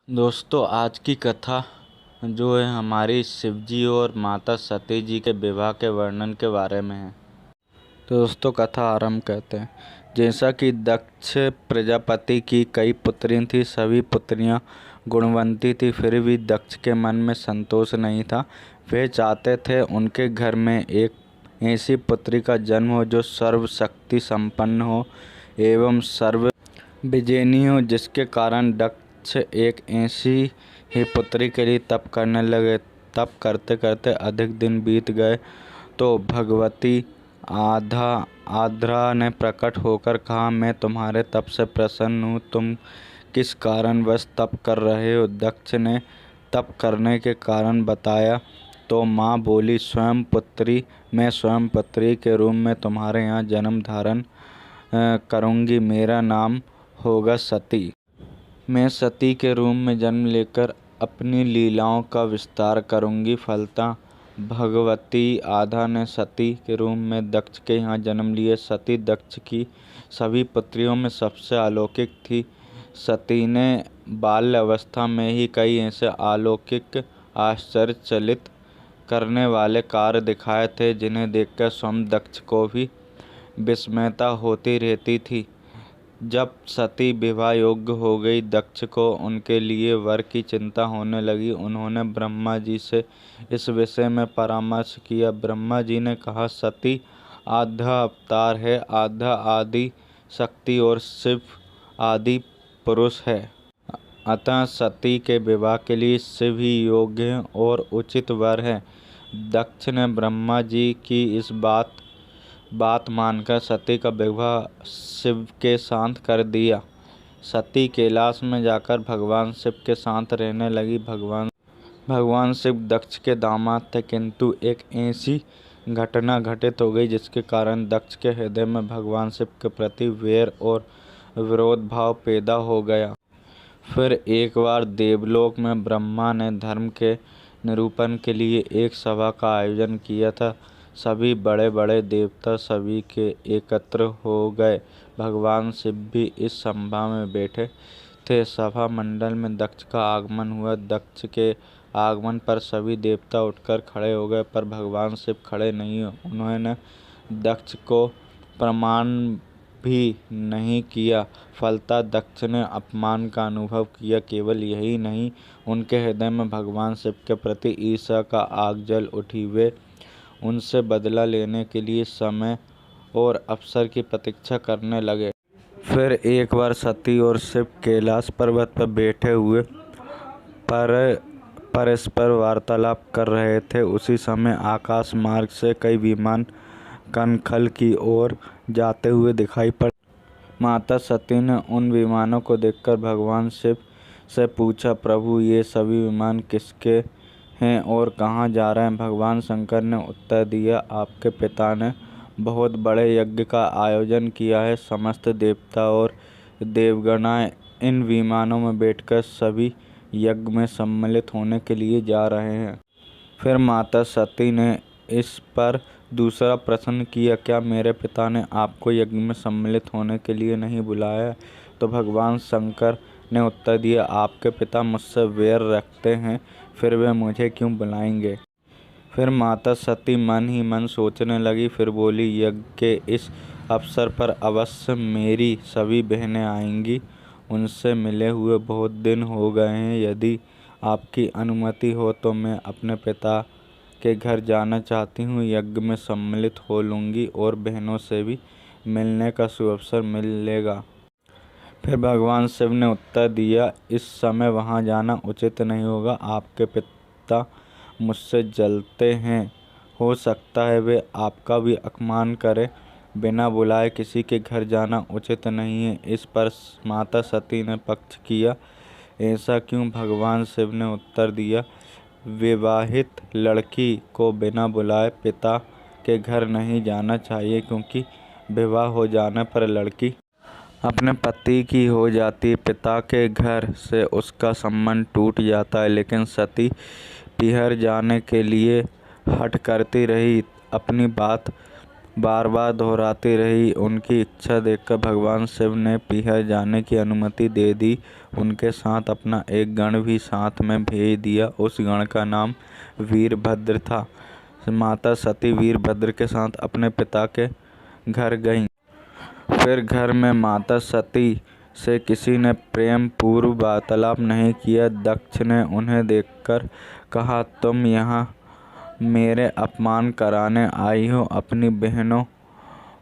दोस्तों, आज की कथा जो है हमारी शिवजी और माता सती जी के विवाह के वर्णन के बारे में है। तो दोस्तों, कथा आरंभ करते हैं। जैसा कि दक्ष प्रजापति की कई पुत्रियां थी, सभी पुत्रियां गुणवंती थी, फिर भी दक्ष के मन में संतोष नहीं था। वे चाहते थे उनके घर में एक ऐसी पुत्री का जन्म हो जो सर्वशक्ति संपन्न हो एवं सर्व विजयनी हो, जिसके कारण दक्ष एक ऐसी ही पुत्री के लिए तप करने लगे। तप करते करते अधिक दिन बीत गए तो भगवती आद्रा ने प्रकट होकर कहा, मैं तुम्हारे तप से प्रसन्न हूँ। तुम किस कारणवश तप कर रहे हो? दक्ष ने तप करने के कारण बताया तो माँ बोली, मैं स्वयं पुत्री के रूप में तुम्हारे यहाँ जन्म धारण करूँगी। मेरा नाम होगा सती। मैं सती के रूप में जन्म लेकर अपनी लीलाओं का विस्तार करूँगी। फलतः भगवती आधा ने सती के रूप में दक्ष के यहाँ जन्म लिए। सती दक्ष की सभी पुत्रियों में सबसे अलौकिक थी। सती ने बाल्य अवस्था में ही कई ऐसे अलौकिक आश्चर्यचकित करने वाले कार्य दिखाए थे जिन्हें देखकर स्वयं दक्ष को भी विस्मयता होती रहती थी। जब सती विवाह योग्य हो गई, दक्ष को उनके लिए वर की चिंता होने लगी। उन्होंने ब्रह्मा जी से इस विषय में परामर्श किया। ब्रह्मा जी ने कहा, सती आधा अवतार है, आधा आदि शक्ति और शिव आदि पुरुष है। अतः सती के विवाह के लिए शिव ही योग्य है और उचित वर है। दक्ष ने ब्रह्मा जी की इस बात मानकर सती का विवाह शिव के साथ कर दिया। सती कैलाश में जाकर भगवान शिव के साथ रहने लगी। भगवान शिव दक्ष के दामाद थे, किंतु एक ऐसी घटना घटित हो गई जिसके कारण दक्ष के हृदय में भगवान शिव के प्रति वैर और विरोध भाव पैदा हो गया। फिर एक बार देवलोक में ब्रह्मा ने धर्म के निरूपण के लिए एक सभा का आयोजन किया था। सभी बड़े बड़े देवता सभी के एकत्र हो गए। भगवान शिव भी इस सभा में बैठे थे। सभा मंडल में दक्ष का आगमन हुआ। दक्ष के आगमन पर सभी देवता उठकर खड़े हो गए, पर भगवान शिव खड़े नहीं हुए। उन्होंने दक्ष को प्रणाम भी नहीं किया। फलतः दक्ष ने अपमान का अनुभव किया। केवल यही नहीं, उनके हृदय में भगवान शिव के प्रति ईर्ष्या का आग जल उठी। वे उनसे बदला लेने के लिए समय और अवसर की प्रतीक्षा करने लगे। फिर एक बार सती और शिव कैलाश पर्वत पर बैठे हुए परस्पर वार्तालाप कर रहे थे। उसी समय आकाश मार्ग से कई विमान कनखल की ओर जाते हुए दिखाई पड़े। माता सती ने उन विमानों को देखकर भगवान शिव से पूछा, प्रभु, ये सभी विमान किसके हैं और कहाँ जा रहे हैं? भगवान शंकर ने उत्तर दिया, आपके पिता ने बहुत बड़े यज्ञ का आयोजन किया है। समस्त देवता और देवगणाएं इन विमानों में बैठकर सभी यज्ञ में सम्मिलित होने के लिए जा रहे हैं। फिर माता सती ने इस पर दूसरा प्रश्न किया, क्या मेरे पिता ने आपको यज्ञ में सम्मिलित होने के लिए नहीं बुलाया? तो भगवान शंकर ने उत्तर दिया, आपके पिता मुझसे वैर रखते हैं, फिर वे मुझे क्यों बुलाएंगे? फिर माता सती मन ही मन सोचने लगी। फिर बोली, यज्ञ के इस अवसर पर अवश्य मेरी सभी बहनें आएंगी। उनसे मिले हुए बहुत दिन हो गए हैं। यदि आपकी अनुमति हो तो मैं अपने पिता के घर जाना चाहती हूँ। यज्ञ में सम्मिलित हो लूँगी और बहनों से भी मिलने का सुअवसर मिलेगा। फिर भगवान शिव ने उत्तर दिया, इस समय वहाँ जाना उचित नहीं होगा। आपके पिता मुझसे जलते हैं, हो सकता है वे आपका भी अपमान करें। बिना बुलाए किसी के घर जाना उचित नहीं है। इस पर माता सती ने पक्ष किया, ऐसा क्यों? भगवान शिव ने उत्तर दिया, विवाहित लड़की को बिना बुलाए पिता के घर नहीं जाना चाहिए, क्योंकि विवाह हो जाने पर लड़की अपने पति की हो जाती है। पिता के घर से उसका संबंध टूट जाता है। लेकिन सती पिहर जाने के लिए हठ करती रही। अपनी बात बार बार दोहराती रही। उनकी इच्छा देखकर भगवान शिव ने पीहर जाने की अनुमति दे दी। उनके साथ अपना एक गण भी साथ में भेज दिया। उस गण का नाम वीरभद्र था। माता सती वीरभद्र के साथ अपने पिता के घर गईं। फिर घर में माता सती से किसी ने प्रेम पूर्व वार्तालाप नहीं किया। दक्ष ने उन्हें देखकर कहा, तुम यहाँ मेरे अपमान कराने आई हो। अपनी बहनों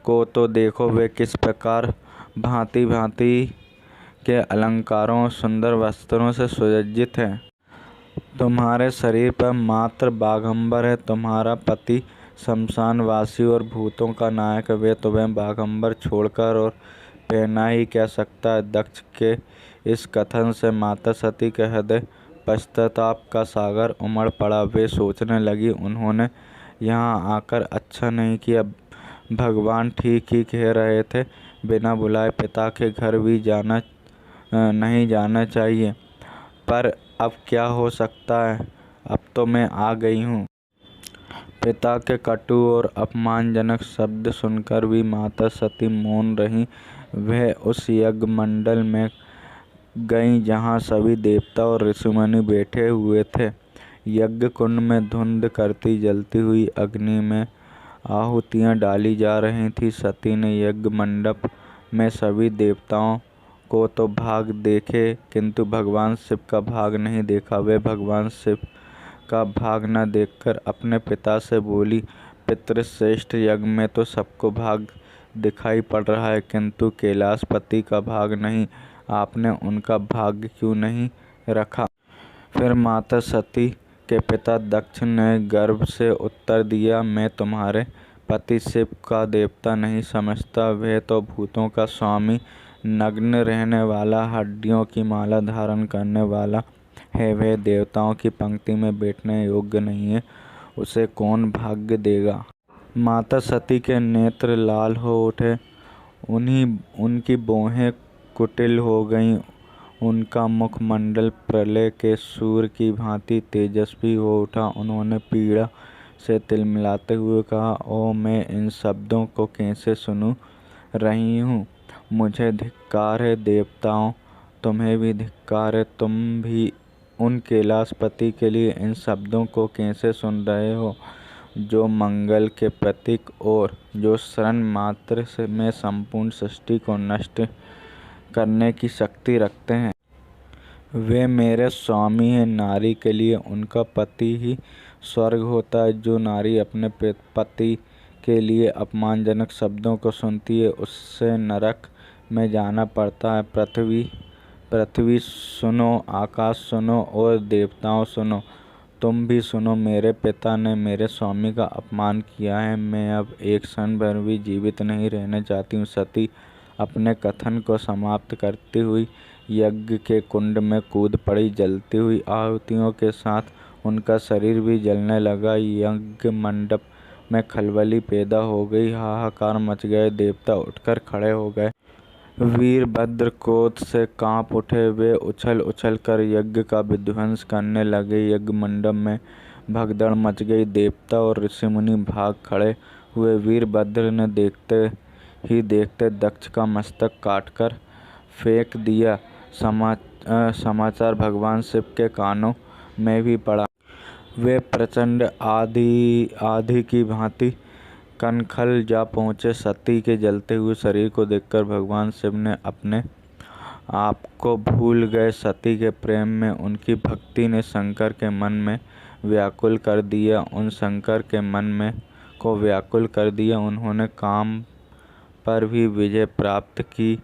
को तो देखो, वे किस प्रकार भांति भांति के अलंकारों और सुंदर वस्त्रों से सुसज्जित हैं। तुम्हारे शरीर पर मात्र बाघंबर है। तुम्हारा पति शमशानवासी और भूतों का नायक है। वे तुम्हें बाघंबर छोड़कर और पहना ही क्या सकता है। दक्ष के इस कथन से माता सती के हृदय पश्चाताप का सागर उमड़ पड़ा। वे सोचने लगी, उन्होंने यहाँ आकर अच्छा नहीं किया। भगवान ठीक ही कह रहे थे, बिना बुलाए पिता के घर भी नहीं जाना चाहिए। पर अब क्या हो सकता है, अब तो मैं आ गई हूँ। पिता के कटु और अपमानजनक शब्द सुनकर भी माता सती मौन रहीं। वह उस यज्ञ मंडल में गईं जहाँ सभी देवता और ऋषिमुनि बैठे हुए थे। यज्ञ कुंड में धुंध करती जलती हुई अग्नि में आहुतियाँ डाली जा रही थीं। सती ने यज्ञ मंडप में सभी देवताओं को तो भाग देखे, किंतु भगवान शिव का भाग नहीं देखा। वे भगवान शिव का भाग न देखकर अपने पिता से बोली, पितृश्रेष्ठ यज्ञ में तो सबको भाग दिखाई पड़ रहा है, किंतु कैलाशपति का भाग नहीं। आपने उनका भाग्य क्यों नहीं रखा। फिर माता सती के पिता दक्ष ने गर्व से उत्तर दिया, मैं तुम्हारे पति शिव का देवता नहीं समझता। वह तो भूतों का स्वामी, नग्न रहने वाला, हड्डियों की माला धारण करने वाला है। वह देवताओं की पंक्ति में बैठने योग्य नहीं है। उसे कौन भाग्य देगा। माता सती के नेत्र लाल हो उठे। उनकी भौहें कुटिल हो गईं। उनका मुखमंडल प्रलय के सूर्य की भांति तेजस्वी हो उठा। उन्होंने पीड़ा से तिलमिलाते हुए कहा, ओ मैं इन शब्दों को कैसे सुन रही हूँ। मुझे धिक्कार है। देवताओं, तुम्हें भी धिक्कार है। तुम भी उन कैलाशपति के लिए इन शब्दों को कैसे सुन रहे हो, जो मंगल के प्रतीक और जो क्षण मात्र में संपूर्ण सृष्टि को नष्ट करने की शक्ति रखते हैं। वे मेरे स्वामी हैं। नारी के लिए उनका पति ही स्वर्ग होता है। जो नारी अपने पति के लिए अपमानजनक शब्दों को सुनती है, उससे नरक में जाना पड़ता है। पृथ्वी सुनो, आकाश सुनो और देवताओं सुनो। तुम भी सुनो। मेरे पिता ने मेरे स्वामी का अपमान किया है। मैं अब एक क्षण भर भी जीवित नहीं रहना चाहती हूँ। सती अपने कथन को समाप्त करती हुई यज्ञ के कुंड में कूद पड़ी। जलती हुई आहुतियों के साथ उनका शरीर भी जलने लगा। यज्ञ मंडप में खलबली पैदा हो गई। हाहाकार मच गए। देवता उठकर खड़े हो गए। वीरभद्र क्रोध से कांप उठे। वे उछल उछल कर यज्ञ का विध्वंस करने लगे। यज्ञ मंडप में भगदड़ मच गई। देवता और ऋषिमुनि भाग खड़े हुए। वीरभद्र ने देखते ही देखते दक्ष का मस्तक काटकर फेंक दिया। समाचार भगवान शिव के कानों में भी पड़ा। वे प्रचंड आंधी की भांति कनखल जा पहुँचे। सती के जलते हुए शरीर को देखकर भगवान शिव ने अपने आप को भूल गए। सती के प्रेम में उनकी भक्ति ने शंकर के मन में व्याकुल कर दिया। शंकर के मन में को व्याकुल कर दिया। उन्होंने काम पर भी विजय प्राप्त की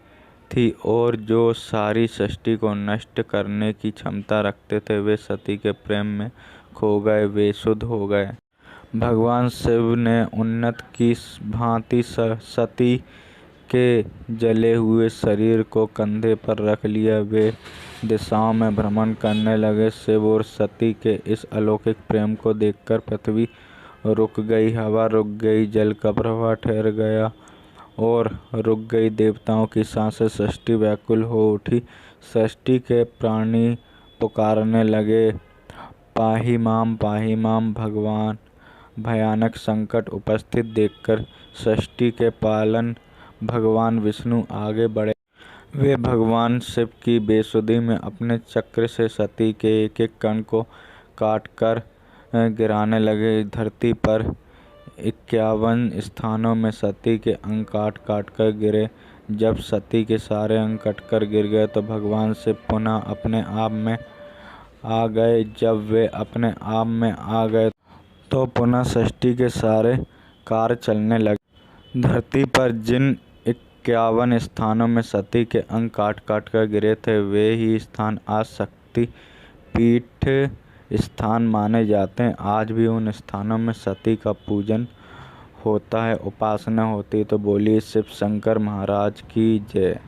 थी और जो सारी सृष्टि को नष्ट करने की क्षमता रखते थे, वे सती के प्रेम में खो गए। वे शुद्ध हो गए। भगवान शिव ने उन्नत की भांति सती के जले हुए शरीर को कंधे पर रख लिया। वे दिशाओं में भ्रमण करने लगे। शिव और सती के इस अलौकिक प्रेम को देखकर पृथ्वी रुक गई, हवा रुक गई, जल का प्रवाह ठहर गया और रुक गई। देवताओं की सांसें, सृष्टि व्याकुल हो उठी। सृष्टि के प्राणी पुकारने लगे, पाहि माम भगवान। भयानक संकट उपस्थित देखकर षष्ठी के पालन भगवान विष्णु आगे बढ़े। वे भगवान शिव की बेसुधी में अपने चक्र से सती के एक एक कण को काट कर गिराने लगे। धरती पर 51 स्थानों में सती के अंग काट काट कर गिरे। जब सती के सारे अंग कटकर गिर गए तो भगवान शिव पुनः अपने आप में आ गए। जब वे अपने आप में आ गए तो पुनः षष्ठी के सारे कार्य चलने लगे। धरती पर जिन 51 स्थानों में सती के अंग काट काट कर गिरे थे, वे ही स्थान आज शक्ति पीठ स्थान माने जाते हैं। आज भी उन स्थानों में सती का पूजन होता है, उपासना होती है। तो बोलिए शिव शंकर महाराज की जय।